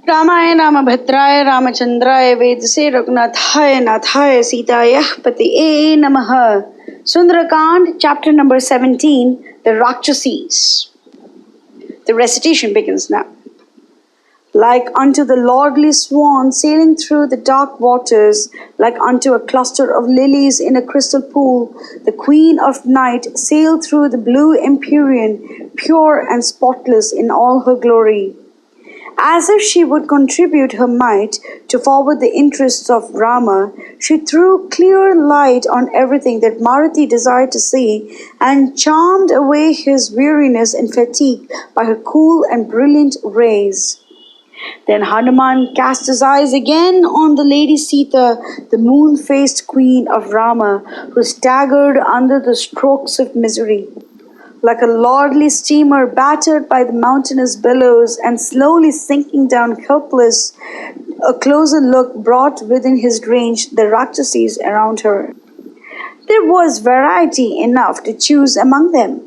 रामाय रामभद्राय रामचंद्राय वेदसे रघुनाथाय नाथाय सीताय पतये नमः. Sundarakand, chapter number 17, the Rakshasis. The recitation begins now. Like unto the lordly swan sailing through the dark waters, like unto a cluster of lilies in a crystal pool, the queen of night sailed through the blue empyrean, pure and spotless in all her glory. As if she would contribute her might to forward the interests of Rama, she threw clear light on everything that Maruti desired to see, and charmed away his weariness and fatigue by her cool and brilliant rays. Then Hanuman cast his eyes again on the lady Sita, the moon-faced queen of Rama, who staggered under the strokes of misery. Like a lordly steamer battered by the mountainous billows and slowly sinking down helpless, a closer look brought within his range the Rakshasis around her. There was variety enough to choose among them.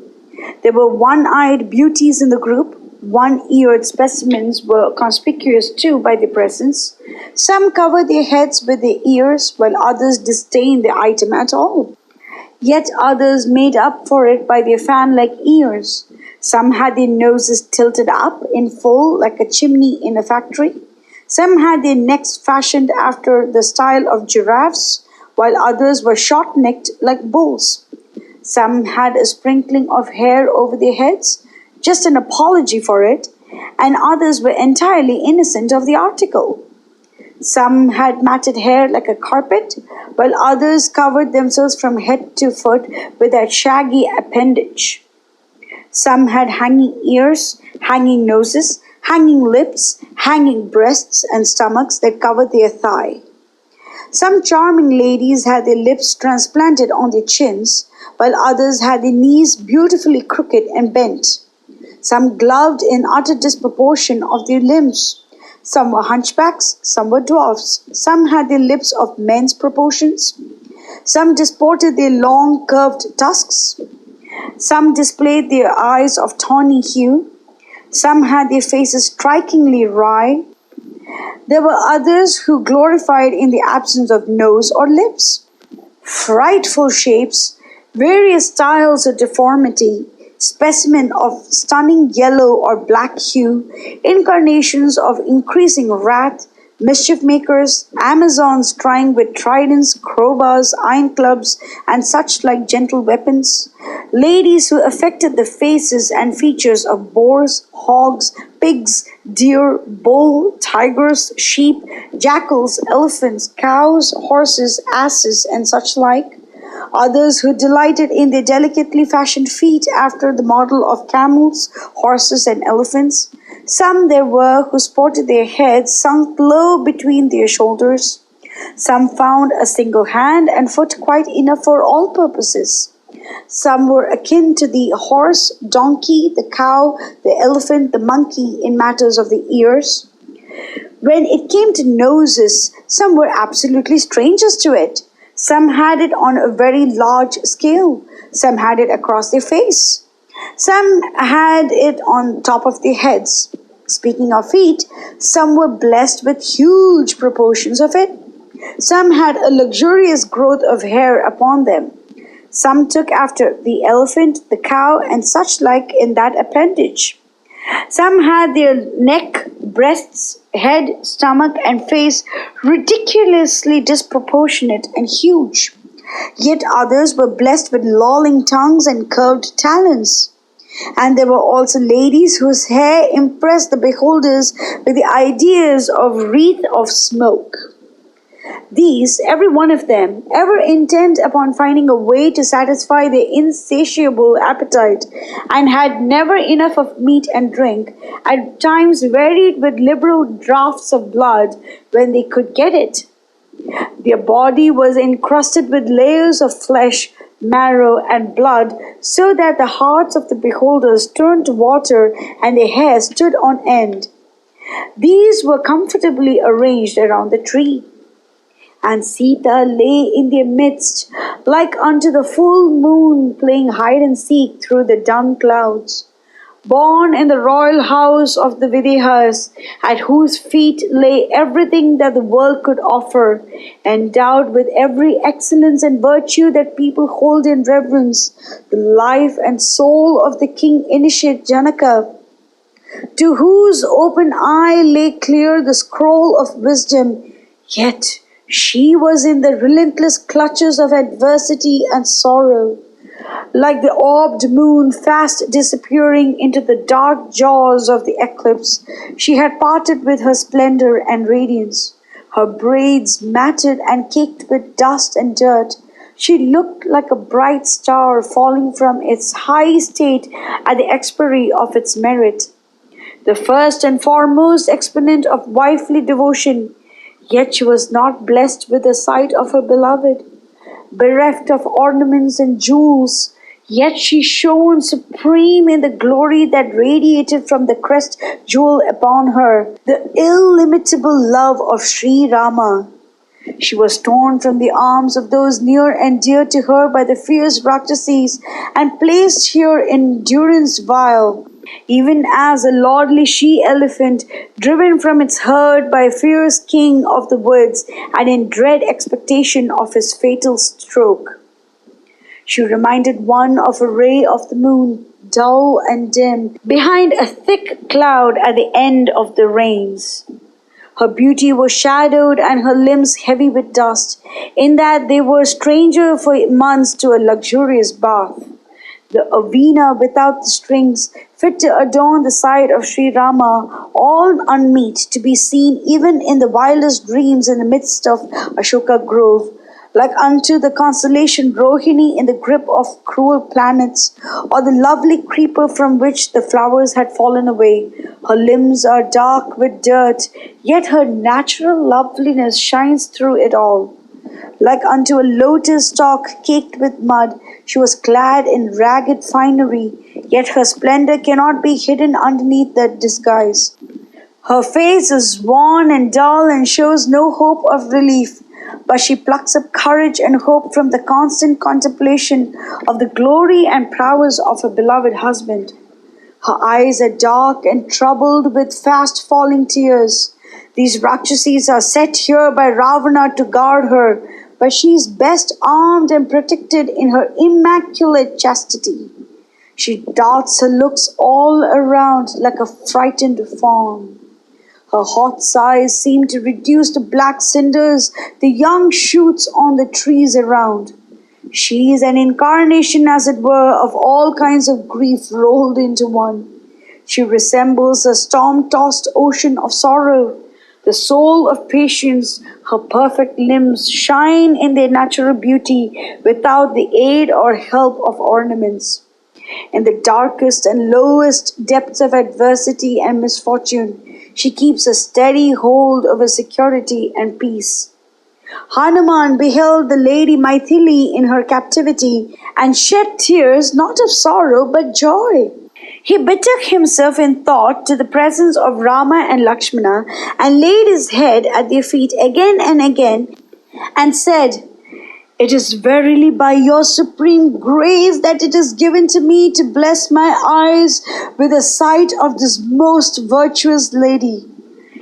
There were one-eyed beauties in the group. One-eared specimens were conspicuous too by their presence. Some covered their heads with their ears, while others disdained the item at all. Yet others made up for it by their fan-like ears. Some had their noses tilted up in full like a chimney in a factory. Some had their necks fashioned after the style of giraffes, while others were short-necked like bulls. Some had a sprinkling of hair over their heads, just an apology for it, and others were entirely innocent of the article. Some had matted hair like a carpet, while others covered themselves from head to foot with that shaggy appendage. Some had hanging ears, hanging noses, hanging lips, hanging breasts and stomachs that covered their thigh. Some charming ladies had their lips transplanted on their chins, while others had their knees beautifully crooked and bent. Some gloved in utter disproportion of their limbs. Some were hunchbacks, some were dwarfs, some had their lips of men's proportions, some disported their long curved tusks, some displayed their eyes of tawny hue, some had their faces strikingly wry. There were others who gloried in the absence of nose or lips. Frightful shapes, various styles of deformity, specimen of stunning yellow or black hue, incarnations of increasing wrath, mischief makers, Amazons trying with tridents, crowbars, iron clubs, and such like gentle weapons, ladies who affected the faces and features of boars, hogs, pigs, deer, bull, tigers, sheep, jackals, elephants, cows, horses, asses, and such like. Others who delighted in their delicately fashioned feet after the model of camels, horses, and elephants. Some there were who sported their heads sunk low between their shoulders. Some found a single hand and foot quite enough for all purposes. Some were akin to the horse, donkey, the cow, the elephant, the monkey in matters of the ears. When it came to noses, some were absolutely strangers to it. Some had it on a very large scale. Some had it across their face. Some had it on top of their heads. Speaking of feet, some were blessed with huge proportions of it. Some had a luxurious growth of hair upon them. Some took after the elephant, the cow, and such like in that appendage. Some had their neck, breasts, head, stomach, and face ridiculously disproportionate and huge. Yet others were blessed with lolling tongues and curved talons. And there were also ladies whose hair impressed the beholders with the ideas of wreath of smoke. These, every one of them, ever intent upon finding a way to satisfy their insatiable appetite, and had never enough of meat and drink, at times varied with liberal draughts of blood when they could get it. Their body was encrusted with layers of flesh, marrow, and blood, so that the hearts of the beholders turned to water and their hair stood on end. These were comfortably arranged around the tree. And Sita lay in their midst, like unto the full moon playing hide and seek through the dun clouds. born in the royal house of the Videhas, at whose feet lay everything that the world could offer, endowed with every excellence and virtue that people hold in reverence, the life and soul of the king initiate Janaka, to whose open eye lay clear the scroll of wisdom, yet she was in the relentless clutches of adversity and sorrow. Like the orbed moon fast disappearing into the dark jaws of the eclipse, she had parted with her splendor and radiance. Her braids matted and caked with dust and dirt, she looked like a bright star falling from its high estate at the expiry of its merit, the first and foremost exponent of wifely devotion, yet she was not blessed with the sight of her beloved. Bereft of ornaments and jewels, yet she shone supreme in the glory that radiated from the crest jewel upon her, the illimitable love of Sri Rama. She was torn from the arms of those near and dear to her by the fierce Rakshasis and placed here in durance vile, even as a lordly she-elephant, driven from its herd by a fierce king of the woods and in dread expectation of his fatal stroke. She reminded one of a ray of the moon, dull and dim, behind a thick cloud at the end of the rains. Her beauty was shadowed and her limbs heavy with dust, in that they were stranger for months to a luxurious bath. The Avina without the strings, fit to adorn the side of Sri Rama, all unmeet to be seen even in the wildest dreams in the midst of Ashoka grove, like unto the constellation Rohini in the grip of cruel planets, or the lovely creeper from which the flowers had fallen away. Her limbs are dark with dirt, yet her natural loveliness shines through it all. Like unto a lotus stalk caked with mud, she was clad in ragged finery, yet her splendor cannot be hidden underneath that disguise. Her face is worn and dull and shows no hope of relief, but she plucks up courage and hope from the constant contemplation of the glory and prowess of her beloved husband. Her eyes are dark and troubled with fast falling tears. These Rakshasis are set here by Ravana to guard her, but she is best armed and protected in her immaculate chastity. She darts her looks all around like a frightened fawn. Her hot sighs seem to reduce to black cinders the young shoots on the trees around. She is an incarnation, as it were, of all kinds of grief rolled into one. She resembles a storm-tossed ocean of sorrow. The soul of patience, her perfect limbs shine in their natural beauty without the aid or help of ornaments. In the darkest and lowest depths of adversity and misfortune, she keeps a steady hold over security and peace. Hanuman beheld the lady Maithili in her captivity and shed tears not of sorrow but joy. He betook himself in thought to the presence of Rama and Lakshmana and laid his head at their feet again and again and said, "It is verily by your supreme grace that it is given to me to bless my eyes with the sight of this most virtuous lady."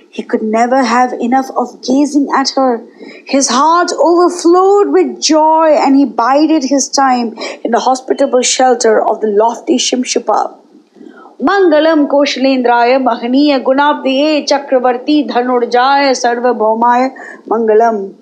He could never have enough of gazing at her. His heart overflowed with joy and he bided his time in the hospitable shelter of the lofty Shimshupa. Mangalam Koshalendraya Mahaniya Gunabdiye Chakravarti Dhanurjaya Sarvabhaumaya Mangalam.